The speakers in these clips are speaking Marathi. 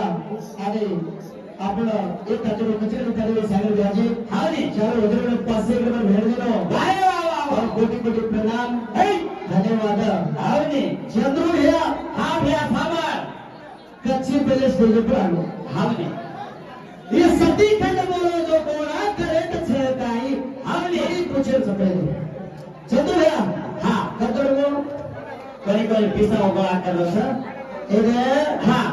आणि आपण एक ताजो कचरे ताजो सागर व्याजे हानी चार वजन पासे क्रम भेट दिलो वाह वाह वाह कोटी कोटी प्रणाम धन्यवाद हानी चंद्रू भैया हां भैया फाबर कच्ची पहले स्टेज पर आलो हानी ये सती खंड बोलो जो कोणा करे छळताई हानी पूछे सपे चंद्रू भैया हां कतरगो करी करी पिसा उभा करलो सर इधे हां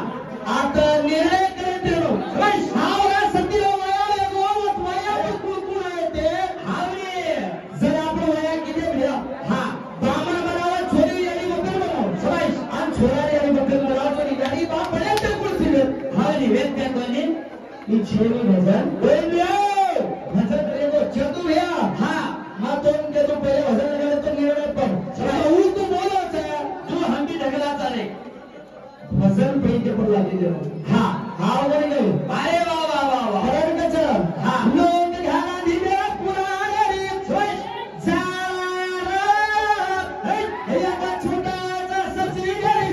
आता निर्णय करते हो बस हावरा सती वया गोवत वया कुकुण आहे ते हावरे जर आपण वया किती भैया हां ब्राह्मण बनावा छोरी आणि बकर बनाव सबाई आणि छोरारी आणि बकर बनाव छोरी गाडी बाप बने ते कुर्सी हावरी वेद त्या कोणी ही छेवी भजन बोलियो भजन रे वो चतु भैया हां मा तो के तो पहले भजन लगा तो निर्णय पर सबाई ऊ तो बोलो से तू हंडी ढगलाचा रे भजन पेंटे पर लागे दे हां हां बोले गए अरे वाह वाह वाह वाह हरण कच हां लोक घाना दिले पुराणे रे छोय जारा हे का छोटा सा ससरी गरी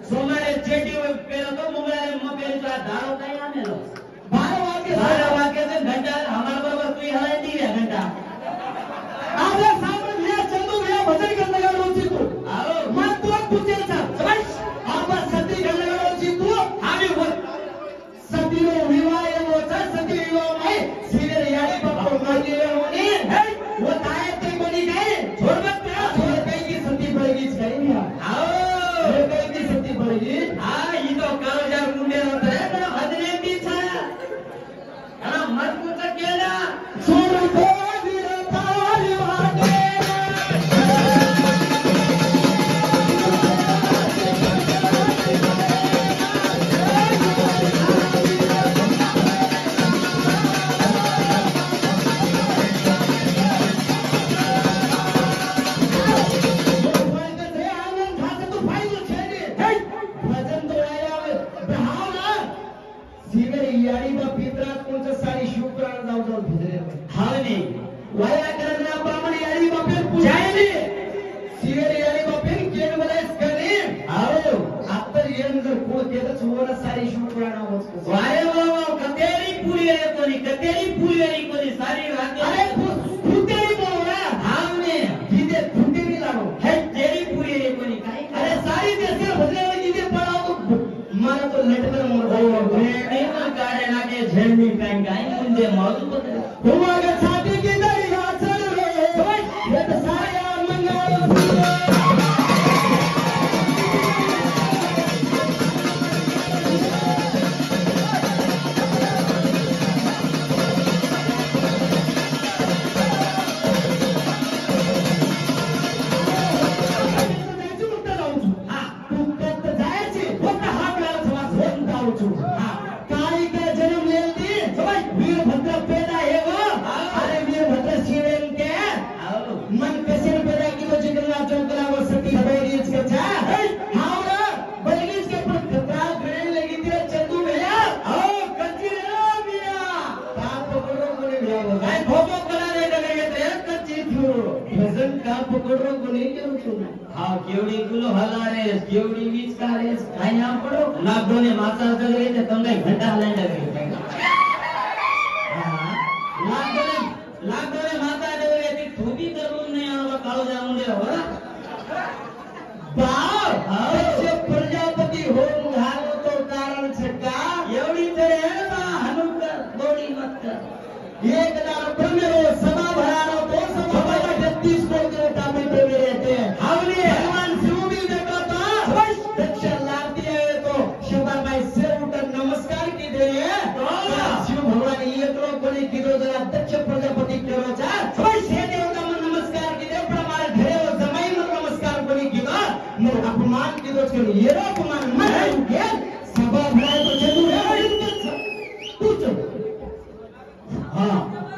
सोमवार चेटी पेलो तो मुंबई में पेलो तो दारो काय आनेलो 12 वागे से घंटा हमारे बरोबर तू हलाय दी रे घंटा आपले सामने भैया चंदू भैया भजन करने का रोची तू आओ मत तू पूछे छ बस आप सती करने का रोची तू आम्ही बोल सती रो विवाह वो सती विवाह में सीधे यारी पप्पा मार दिए होने है वो ताए ते बनी गए छोड़ मत छोड़ कहीं की सती पड़ेगी चाहिए आओ अपमान की दोस्त ये अपमान मैं सभा भराए तो चलू है हाँ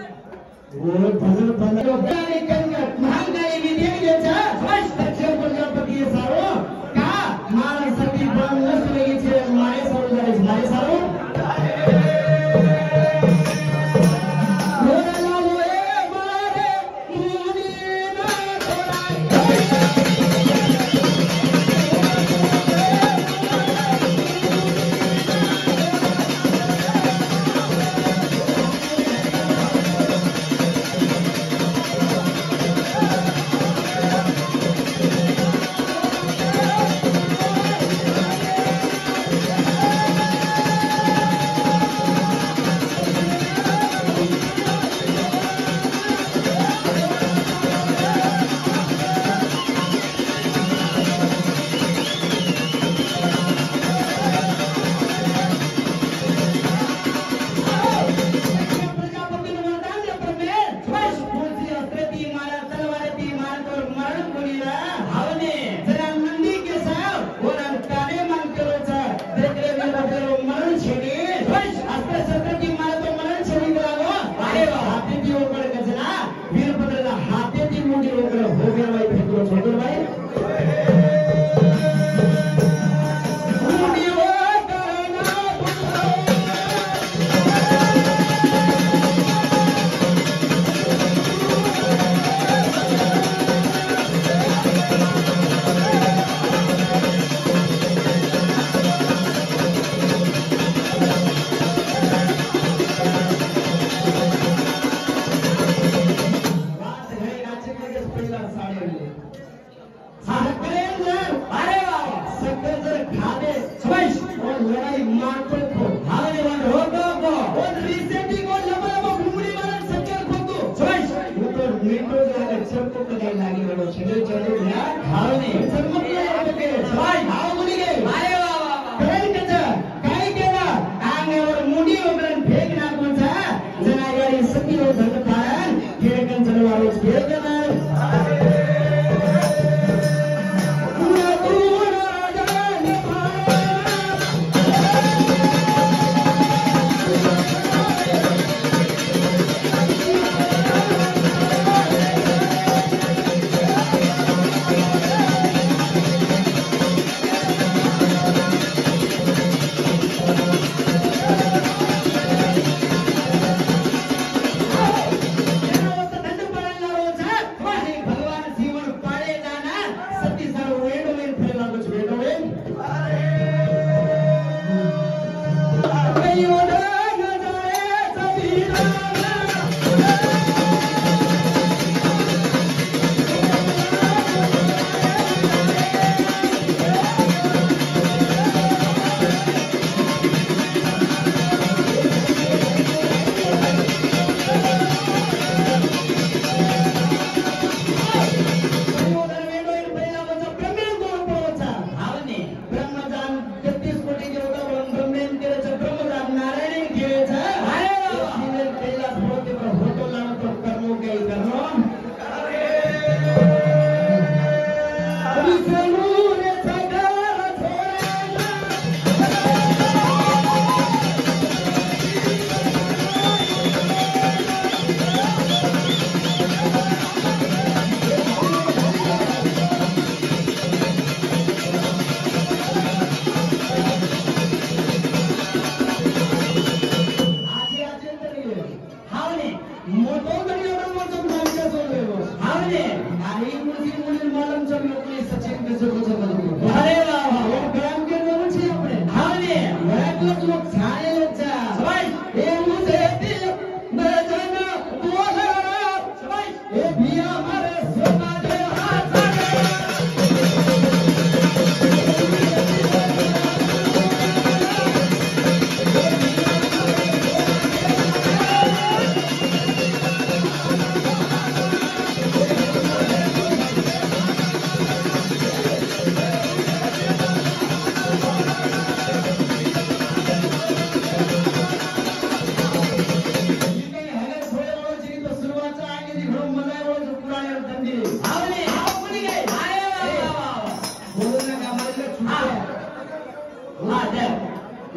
वो भजन बंद होताने कंगट महागाई विद्यार्थ्याचा दक्षिण प्रजापती सारो का मारा सती बंद नसले छे मारे सारो जाय मारे सारो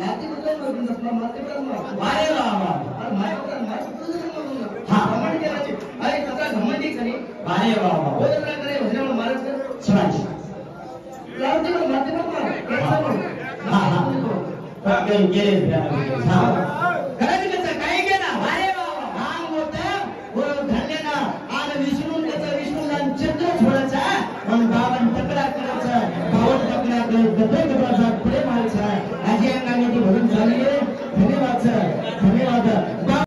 नाती बद्दल बोलून माते बद्दल वारे वा वा आणि माय बद्दल हा घमंड करायचे अरे कसा घमंडी खरी वारे वा वा बोल ना करे भजनाला महाराज कर छान लावते माते बद्दल हा हा गेले गेले हा